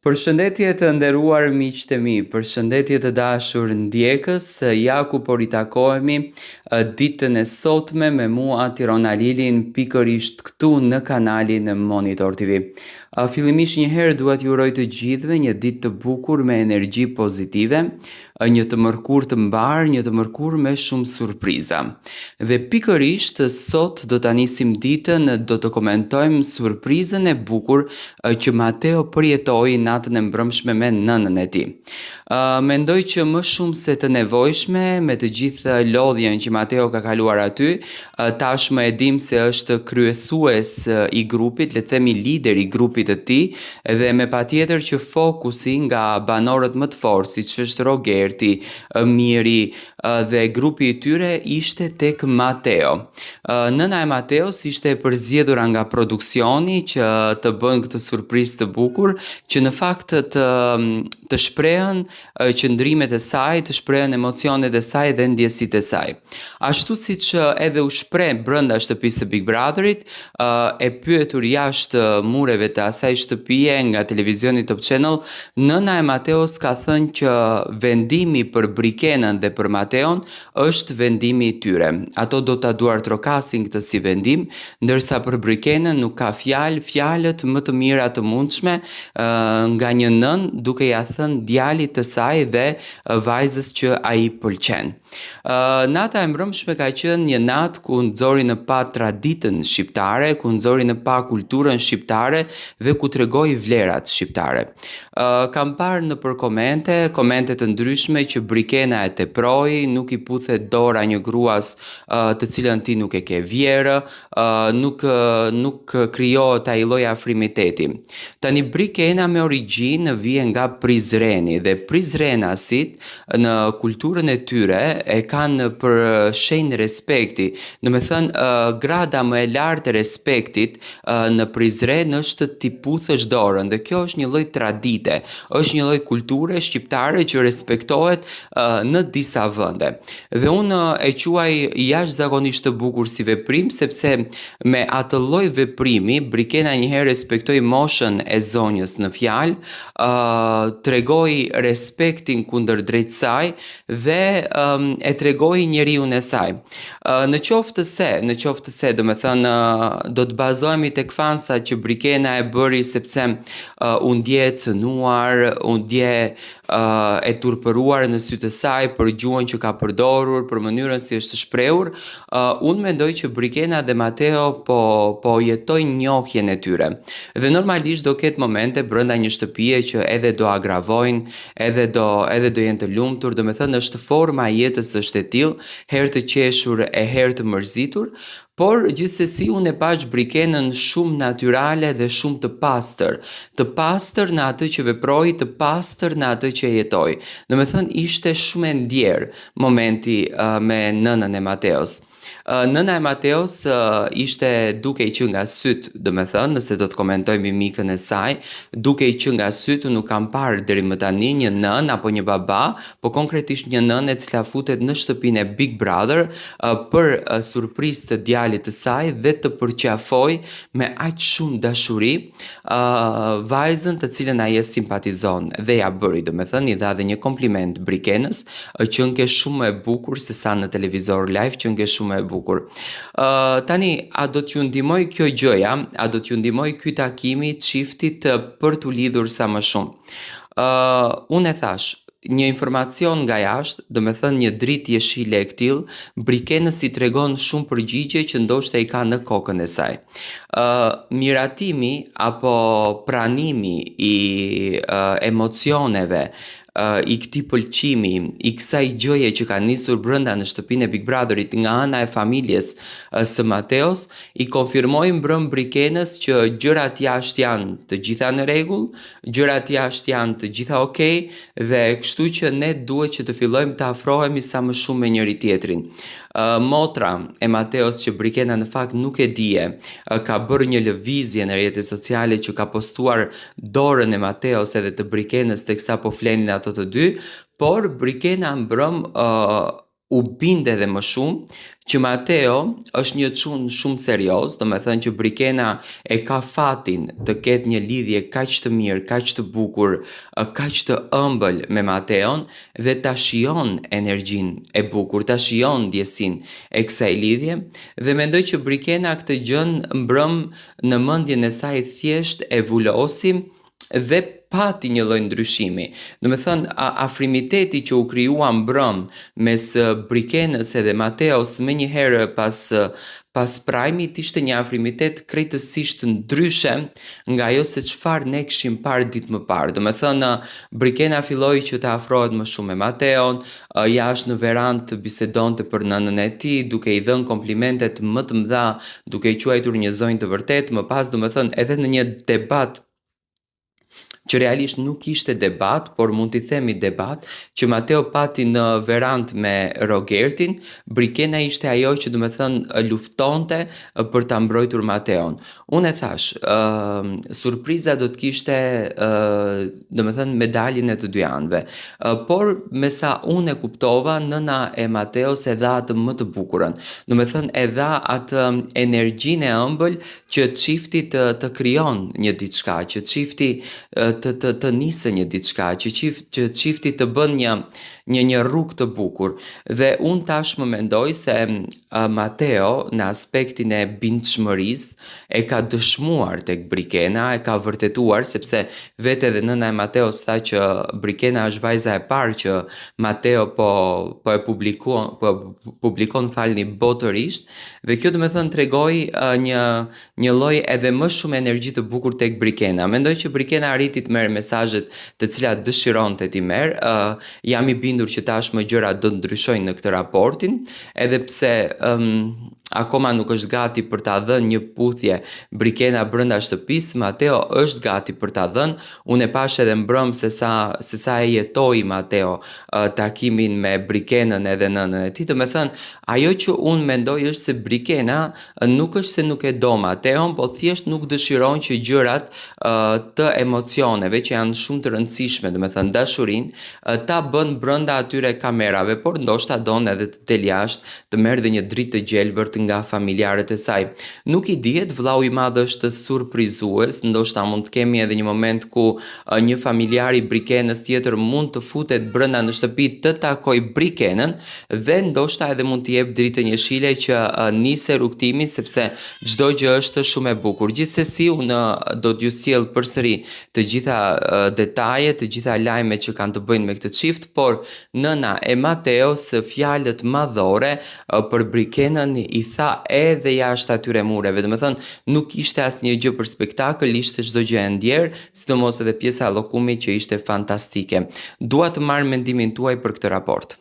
Përshëndetje të nderuar miqtë e mi, përshëndetje të dashur ndjekës, ja ku po ritakohemi ditën e sotme me mua Tirona Lilin pikërisht këtu në kanalin Monitor TV. Fillimisht njëherë dua t'ju uroj të gjithëve një ditë të bukur me energji pozitive, një të mërkurë të mbar, një të mërkurë me shumë surpriza. Dhe pikërisht sot do ta nisim ditën, do të komentojmë surprizën e bukur që Mateo përjetoi natën e mbrëmshme me nënën e tij. Mendoj që më shumë se të nevojshme me të gjithë lodhjen që Mateo ka kaluar aty, tashmë e dim se është kryesues i grupit, le të themi lider i grupit të tij, dhe me patjetër që fokusi nga banorët më të fortë, siç është Rogerti, Miri dhe grupi i tyre ishte tek Mateo. Nëna e Mateos ishte e përzgjedhur nga produksioni që të bën këtë surprizë të bukur, që në fakt të shprehen qëndrimet e saj, të shprehen emocionet e saj dhe ndjesitë e saj. Ashtu siç edhe u shpreh brenda shtëpisë së Big Brotherit, e pyetur jashtë mureve të asaj shtëpie nga televizioni Top Channel, nëna e Mateos ka thënë që vendimi për Brikenën dhe për Mateon është vendimi i tyre. Ato do ta duartrokasin këtë si vendim, ndërsa për Brikenën nuk ka fjalët më të mira të mundshme nga një nën, duke ja thënë djalit të saj dhe vajzës që ai pëlqen. Nata e mbrëmshme ka qenë një natë ku nxori në pa traditën shqiptare, ku nxori në pa kulturën shqiptare dhe ku tregoi vlerat shqiptare. Kam parë nëpër komente të ndryshme që Brikena e teproi, nuk i puthet dora një gruas të cilën ti nuk e ke vjerë, nuk krijohet ai lloj afrimiteti. Tani Brikena me origjinë vjen nga Prizreni dhe Prizrenasit në kulturën e tyre e kanë për shenjë respekti. Domethënë grada më e lartë e respektit në Prizren është ti puthësh dorën dhe kjo është një lloj tradite, është një lloj kulture shqiptare që respektohet në disa vende. Dhe unë e quaj jashtëzakonisht të bukur si veprim, sepse me atë lloj veprimi Brikena njëherë respektoi moshën e zonjës në fjalë, tregoi respektin kundër drejt saj dhe e tregoi njeriun e saj. Në qoftë se, domethënë do të bazohemi tek fansat që Brikena e bëri sepse u ndje cënuar, u ndje e turpëruar në sytë të saj për gjuhën që ka përdorur, për mënyrën si është shprehur, unë mendoj që Brikena dhe Mateo po jetojnë njohjen e tyre. Dhe normalisht do ketë momente brenda një shtëpie që edhe do agravojnë, edhe do jenë të lumtur, domethënë është forma e jetës është e tillë, herë të qeshur e herë të mërzitur, por gjithsesi unë e pash Brikenën shumë natyrale dhe shumë të pastër në atë që veproi, të pastër në atë që jetoi. Domethënë ishte shumë e ndjerë momenti me nënën e Mateos. Nëna e Mateos ishte duke i që nga syt, domethënë, nëse do të komentojmë mimikën e saj, duke i që nga syt, nuk kam parë deri më tani një nën apo një baba, po konkretisht një nën e cila futet në shtëpinë e Big Brother për surprizë të djalit të saj dhe të përqafoj me aq shumë dashuri vajzën të cilën ai e simpatizon dhe ja bëri, domethënë, i dha dhe një kompliment Brikenës, që nke shumë e bukur se sa në televizor live, që nke shumë e bukur. Tani, a do t'ju ndihmoj kjo gjëja, a do t'ju ndihmoj ky takimi çiftit për t'u lidhur sa më shumë? Unë e thash, një informacion nga jashtë, do me thënë një dritë jeshile e këtill, Brikenës i tregon shumë përgjigje që ndoshta i ka në kokën e saj. Miratimi apo pranimi i emocioneve, i këtij pëlqimi, i kësaj gjëje që ka nisur brenda në shtëpinë e Big Brotherit nga ana e familjes së Mateos, i konfirmojnë brëm Brikenës që gjërat jashtë janë të gjitha në rregull, gjërat jashtë janë të gjitha okay, dhe kështu që ne duhet që të fillojmë të afrohemi sa më shumë me njëri tjetrin. Motra e Mateos që Brikena në fakt nuk e dije, ka bërë një lëvizje në rrjetet sociale që ka postuar dorën e Mateos edhe të Brikenës teksa po flenin ato të dy, por Brikena mbrëm u binde edhe më shumë që Mateo është një çun shumë serioz, domethënë që Brikena e ka fatin të ketë një lidhje kaq të mirë, kaq të bukur, kaq të ëmbël me Mateon dhe ta shijon energjinë e bukur, ta shijon ndjesinë e kësaj lidhje dhe mendoj që Brikena këtë gjën mbrëm në mendjen e saj thjesht e vulosi dhe pati një lloj ndryshimi. Do me thënë, afrimiteti që u krijua mbrëm mes Brikenës edhe Mateos më njëherë pas prajmit ishte një afrimitet krejtësisht ndryshe nga ajo se çfarë ne kishim parë ditë më parë. Do me thënë, Brikena filloi që të afrohet më shumë me Mateon, jashtë në verandë bisedonte për nënën e tij, duke i dhënë komplimentet më të mëdha, duke i quajtur një zonjë të vërtetë, më pas do me thënë edhe në një debat që realisht nuk ishte debat, por mund t'i themi debat, që Mateo pati në verand me Rogertin, Brikena ishte ajo që do me thënë luftonte për ta mbrojtur Mateon. Unë e thash, surpriza do t'kishte do me thënë medaljen e të dy anëve, por me sa unë e kuptova, nëna e Mateos e dha atë më të bukurën. Do me thënë e dha atë energjinë e ëmbël që çifti të krijon një diçka, që çifti të nisë një diçka, që çifti të bën një rrugë të bukur. Dhe unë tash më mendoj se Mateo në aspektin e bindshmërisë e ka dëshmuar tek Brikena, e ka vërtetuar sepse vetë edhe nëna e Mateos tha që Brikena është vajza e parë që Mateo po publikon falni botërisht dhe kjo do me thënë tregoi një lloj edhe më shumë energji të bukur tek Brikena. Mendoj që Brikena arriti të merr mesazhet të cilat dëshironte t'i merr. Jam i bindur që tashmë gjërat do të ndryshojnë në këtë raportin, edhe pse akoma nuk është gati për ta dhënë një puthje Brikena brenda shtëpisë, Mateo është gati për ta dhënë. Unë e pash edhe mbrëm se sa e jetoi Mateo takimin me Brikenën edhe nënën e tij. Do me thënë, ajo që unë mendoj është se Brikena nuk është se nuk e do Mateon, po thjesht nuk dëshiron që gjërat të emocioneve që janë shumë të rëndësishme, do me thënë dashurin, ta bën brenda atyre kamerave, por ndoshta don edhe të del jashtë, të merr dhe një dritë të gjelbërt nga familjarët e saj. Nuk i dihet, vllau i madh është surprizues, ndoshta mund të kemi edhe një moment ku një familjar i Brikenës tjetër mund të futet brenda në shtëpi të takoj Brikenën dhe ndoshta edhe mund të jep dritë një shile që nise rrugtimin sepse çdo gjë është shumë e bukur. Gjithsesi unë do t'ju sjell përsëri të gjitha detajet, të gjitha lajmet që kanë të bëjnë me këtë çift, por nëna e Mateos fjalët madhore për Brikenën i tha edhe jashtë atyre mureve. Do me thënë nuk ishte asnjë gjë për spektakël, ishte çdo gjë e ndjerë, sidomos edhe pjesa e llokumit që ishte fantastike. Dua të marr mendimin tuaj për këtë raport.